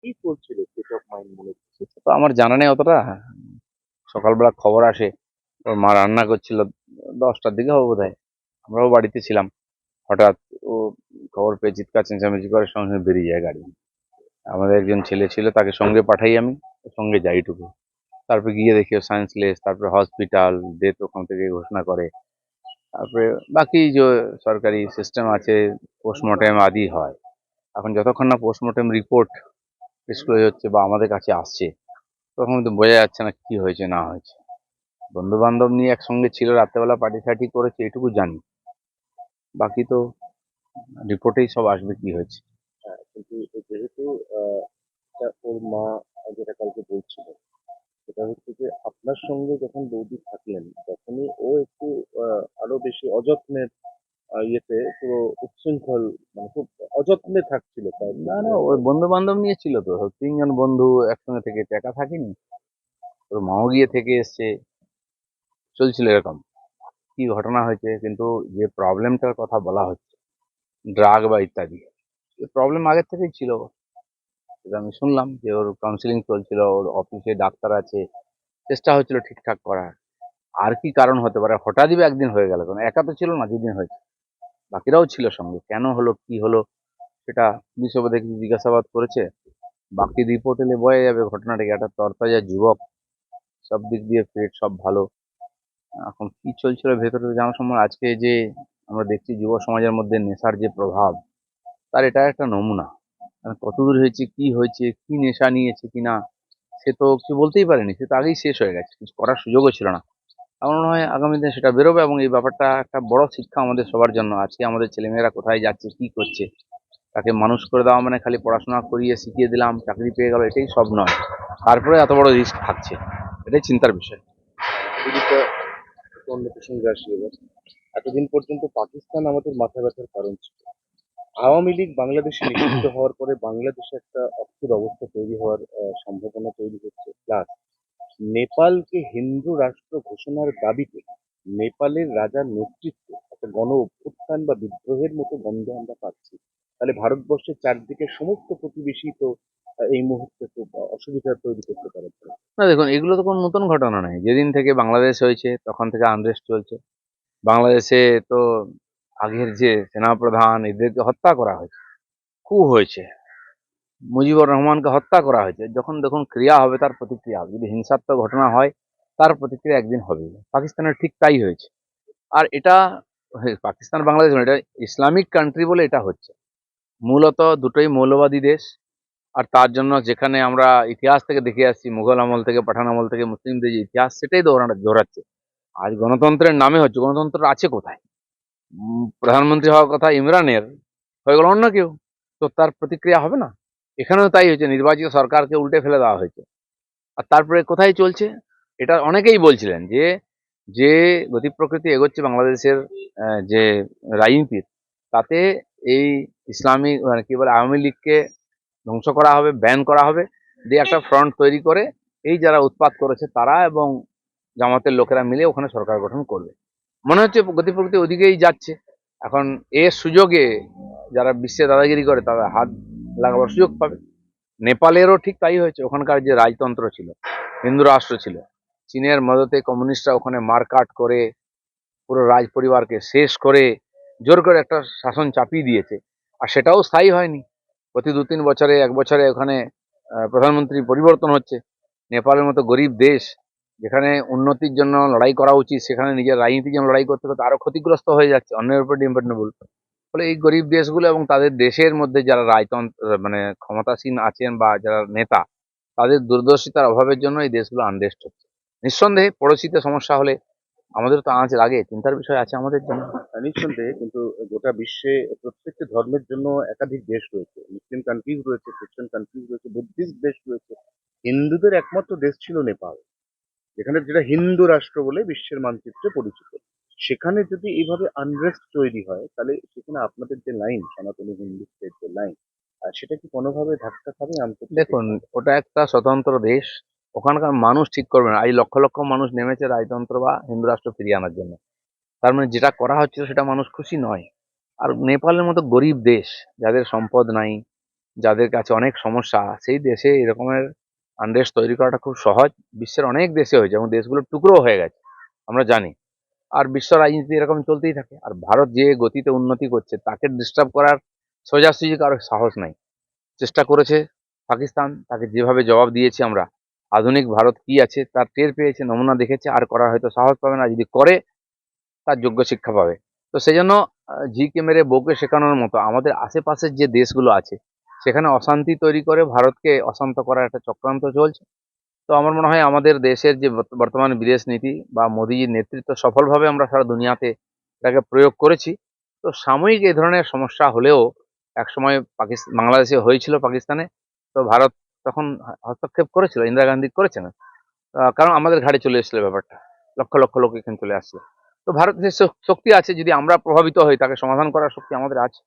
কি চলছিল state of mind মনে হচ্ছে? সেটা তো আমার জানা নেই অতটা। সকালবেলা খবর আসে ওর মা রান্না করছিল, 10টার দিকে হবে বোধহয়। আমরাও বাড়িতে ছিলাম। হঠাৎ ও খবর পেয়ে চিৎকার চেঁচামেচি করে, সঙ্গে সঙ্গে বেরিয়ে যায় গাড়ি। আমাদের একজন ছেলে ছিল, তাকে সঙ্গে পাঠাই আমি, ওর সঙ্গে যাই টুকু। তারপরে গিয়ে দেখি ও সায়েন্সলেস, তারপরে হসপিটাল, ডেথ ওখান থেকে ঘোষণা করে। তারপরে বাকি যে সরকারি সিস্টেম আছে, পোস্টমর্টেম আদি হয়। এখন যতক্ষণ না পোস্টমর্টেম রিপোর্ট ডিসক্লোজ হচ্ছে বা আমাদের কাছে আসছে, তখন তো বোঝা যাচ্ছে না কি হয়েছে না হয়েছে। বন্ধু বান্ধব নিয়ে একসঙ্গে ছিল, রাত্রেবেলা পার্টি ফার্টি করেছে, এটুকু জানি। বাকি তো রিপোর্টেই সব আসবে কি হয়েছে। কিন্তু যেহেতু আহ, ওর মা যেটা কালকে বলছিল, সেটা হচ্ছে যে আপনার সঙ্গে যখন বৌদি থাকলেন তখনই ও একটু আরো বেশি অযত্নের ইয়েতে পুরো উচ্ছৃঙ্খল, মানে খুব অযত্নে থাকছিল প্রায় না বলতে না, গেলে। ওই বন্ধু বান্ধব নিয়ে ছিল তো, 3জন বন্ধু একসঙ্গে থেকে একা থাকেনি। ওর মাও গিয়ে থেকে এসছে, চলছিল এরকম। কি ঘটনা হয়েছে, কিন্তু যে প্রবলেমটার কথা বলা হচ্ছে, ড্রাগ বা ইত্যাদি, প্রবলেম আগের থেকেই ছিল। সেটা আমি শুনলাম যে ওর কাউন্সিলিং চলছিল, ওর অফিসে ডাক্তার আছে, চেষ্টা হচ্ছিল ঠিকঠাক করার। আর কি কারণ হতে পারে, হঠাৎই বা একদিন হয়ে গেল কেন? একা তো ছিল না, দুদিন হয়েছে, বাকিরাও ছিল সঙ্গে। কেন হলো কি হলো সেটা পুলিশ দেখি জিজ্ঞাসাবাদ করেছে। বাকি রিপোর্ট এলে বোঝা যাবে ঘটনাটা কি। একটা তরতাজা যুবক, সব দিক দিয়ে ফিট, সব ভালো। এখন কি চলছিল ভেতরে জানা সম্ভব। আজকে যে আমরা দেখছি যুব সমাজের মধ্যে নেশার যে প্রভাব, তার এটা একটা নমুনা। কতদূর হয়েছে, কি হয়েছে, কি নেশা নিয়েছে কিনা, সে তো কিছু বলতেই পারেনি। সে তো আগেই শেষ হয়ে গেছে, কিছু করার সুযোগও ছিল না। আমার মনে হয় আগামী দিনে সেটা বেরোবে, এবং এই ব্যাপারটা একটা বড় শিক্ষা আমাদের সবার জন্য। আজকে আমাদের ছেলেমেয়েরা কোথায় যাচ্ছে, কি করছে, তাকে মানুষ করে দেওয়া মানে খালি পড়াশোনা করিয়ে শিখিয়ে দিলাম, চাকরি পেয়ে গেল, এটাই সব নয়। তারপরে এত বড় রিস্ক থাকছে, এটাই চিন্তার বিষয়। দিদিটা একটু অন্য প্রসঙ্গে আসি এবার। এতদিন পর্যন্ত পাকিস্তান আমাদের মাথা ব্যথার কারণ ছিল। আওয়ামী লীগ বাংলাদেশে নিষিদ্ধ হওয়ার পরে বাংলাদেশে একটা অস্থির অবস্থা তৈরি হওয়ার সম্ভাবনা তৈরি হচ্ছে। প্লাস নেপালকে হিন্দু রাষ্ট্র ঘোষণার দাবিতে নেপালের রাজার নেতৃত্বে একটা গণ অভ্যুত্থান বা বিদ্রোহের মতো গন্ধ আমরা পাচ্ছি। তাহলে ভারতবর্ষের চারদিকে সমস্ত প্রতিবেশী তো এই মুহূর্তে খুব অসুবিধা তৈরি করতে পারে। না দেখুন, এগুলো তো কোনো নতুন ঘটনা নয়। যেদিন থেকে বাংলাদেশ হয়েছে তখন থেকে আনরেস্ট চলছে বাংলাদেশে। তো আগের যে সেনাপ্রধান, এদেরকে হত্যা করা হয়েছে, কু হয়েছে, মুজিবুর রহমানকে হত্যা করা হয়েছে। যখন দেখুন ক্রিয়া হবে তার প্রতিক্রিয়া হবে। যদি হিংসাত্মক ঘটনা হয়, তার প্রতিক্রিয়া একদিন হবে। পাকিস্তানের ঠিক তাই হয়েছে। আর এটা পাকিস্তান বাংলাদেশ নয়, এটা ইসলামিক কান্ট্রি বলে এটা হচ্ছে। মূলত দুটোই মৌলবাদী দেশ। আর তার জন্য যেখানে আমরা ইতিহাস থেকে দেখে আসছি, মুঘল আমল থেকে, পাঠান আমল থেকে মুসলিমদের যে ইতিহাস, সেটাই দৌড়াচ্ছে। আজ গণতন্ত্রের নামে হচ্ছে, গণতন্ত্র আছে কোথায়? প্রধানমন্ত্রী হওয়ার কথা ইমরানের, হয়ে গেল অন্য কেউ। তো তার প্রতিক্রিয়া হবে না? এখানেও তাই হয়েছে, নির্বাচিত সরকারকে উল্টে ফেলে দেওয়া হয়েছে। আর তারপরে কোথায় চলছে, এটা অনেকেই বলছিলেন যে যে গতি প্রকৃতি এগোচ্ছে বাংলাদেশের যে রাজনীতির, তাতে এই ইসলামিক মানে কি বলে আওয়ামী লীগকে ধ্বংস করা হবে, ব্যান করা হবে, দিয়ে একটা ফ্রন্ট তৈরি করে এই যারা উৎপাত করেছে তারা এবং জামাতের লোকেরা মিলে ওখানে সরকার গঠন করবে। মনে হচ্ছে গতি প্রকৃতি ওদিকেই যাচ্ছে। এখন এর সুযোগে যারা বিশ্বে দাদাগিরি করে তারা হাত লাগাবার সুযোগ পাবে। নেপালেরও ঠিক তাই হয়েছে। ওখানকার যে রাজতন্ত্র ছিল, হিন্দু রাষ্ট্র ছিল, চীনের মদতে কমিউনিস্টরা ওখানে মারকাট করে পুরো রাজ পরিবারকে শেষ করে জোর করে একটা শাসন চাপিয়ে দিয়েছে। আর সেটাও স্থায়ী হয়নি। প্রতি 2-3 বছরে, 1 বছরে ওখানে প্রধানমন্ত্রী পরিবর্তন হচ্ছে। নেপালের মতো গরিব দেশ, যেখানে উন্নতির জন্য লড়াই করা উচিত, সেখানে নিজের রাজনীতির জন্য লড়াই করতে করতে আরো ক্ষতিগ্রস্ত হয়ে যাচ্ছে, অন্যের উপর ডিপেন্ডেবল। ফলে এই গরিব দেশগুলো এবং তাদের দেশের মধ্যে যারা রাজতন্ত্র মানে ক্ষমতাসীন আছেন বা যারা নেতা, তাদের দূরদর্শিতার অভাবের জন্য এই দেশগুলো আনরেস্ট হচ্ছে। নিঃসন্দেহে পড়োশিতে সমস্যা হলে আমাদের তো আঁচ লাগে, চিন্তার বিষয় আছে আমাদের জন্য। নিঃসন্দেহে, কিন্তু গোটা বিশ্বে প্রত্যেকটি ধর্মের জন্য একাধিক দেশ রয়েছে। মুসলিম কান্ট্রিজ রয়েছে, খ্রিস্টান কান্ট্রিজ রয়েছে, বুদ্ধিস্ট দেশ রয়েছে। হিন্দুদের একমাত্র দেশ ছিল নেপাল, যেখানে যেটা হিন্দু রাষ্ট্র বলে বিশ্বের মানচিত্রে পরিচিত। সেখানে যদি এইভাবে আনরেস্ট তৈরি হয়, তাহলে সেখানে আপনাদের যে লাইন, সনাতনী হিন্দুত্বের যে লাইন, সেটা কি কোনোভাবে ধাক্কা খাবে আন্তর্জাতিক? দেখুন, ওটা একটা স্বতন্ত্র দেশ, ওখানকার মানুষ ঠিক করবে না। এই লক্ষ লক্ষ মানুষ নেমেছে রাজতন্ত্র বা হিন্দু রাষ্ট্র ফিরিয়ে আনার জন্য। তার মানে যেটা করা হচ্ছিল সেটা মানুষ খুশি নয়। আর নেপালের মতো গরিব দেশ, যাদের সম্পদ নাই, যাদের কাছে অনেক সমস্যা, সেই দেশে এরকমের আনরেস্ট তৈরি করাটা খুব সহজ। বিশ্বের অনেক দেশে হয়েছে এবং দেশগুলো টুকরো হয়ে গেছে, আমরা জানি। আর বিশ্ব রাজনীতি এরকম চলতেই থাকে। আর ভারত যে গতিতে উন্নতি করছে তাকে ডিস্টার্ব করার সোজাসুজি কারো সাহস নাই। চেষ্টা করেছে পাকিস্তান, তাকে যেভাবে জবাব দিয়েছি আমরা, আধুনিক ভারত কি আছে তার টের পেয়েছে, নমুনা দেখেছে, আর করার হয়তো সাহস পাবে না। যদি করে তার যোগ্য শিক্ষা পাবে। তো সেই জন্য ঝিকে মেরে বউকে শেখানোর মতো আমাদের আশেপাশের যে দেশগুলো আছে সেখানে অশান্তি তৈরি করে ভারতকে অশান্ত করার একটা চক্রান্ত চলছে। তো আমার মনে হয় আমাদের দেশের যে বর্তমান বিদেশ নীতি বা মোদীজির নেতৃত্ব সফলভাবে আমরা সারা দুনিয়াতে এটাকে প্রয়োগ করেছি। তো সাময়িক এই ধরনের সমস্যা হলেও একসময় বাংলাদেশে হয়েছিল পাকিস্তানে, তো ভারত তখন হস্তক্ষেপ করেছিল, ইন্দিরা গান্ধী করেছেন। কারণ আমাদের ঘাড়ে চলে এসেছিল ব্যাপারটা, লক্ষ লক্ষ লোক এখানে চলে আসছে। তো ভারতের শক্তি আছে, যদি আমরা প্রভাবিত হই তাকে সমাধান করার শক্তি আমাদের আছে।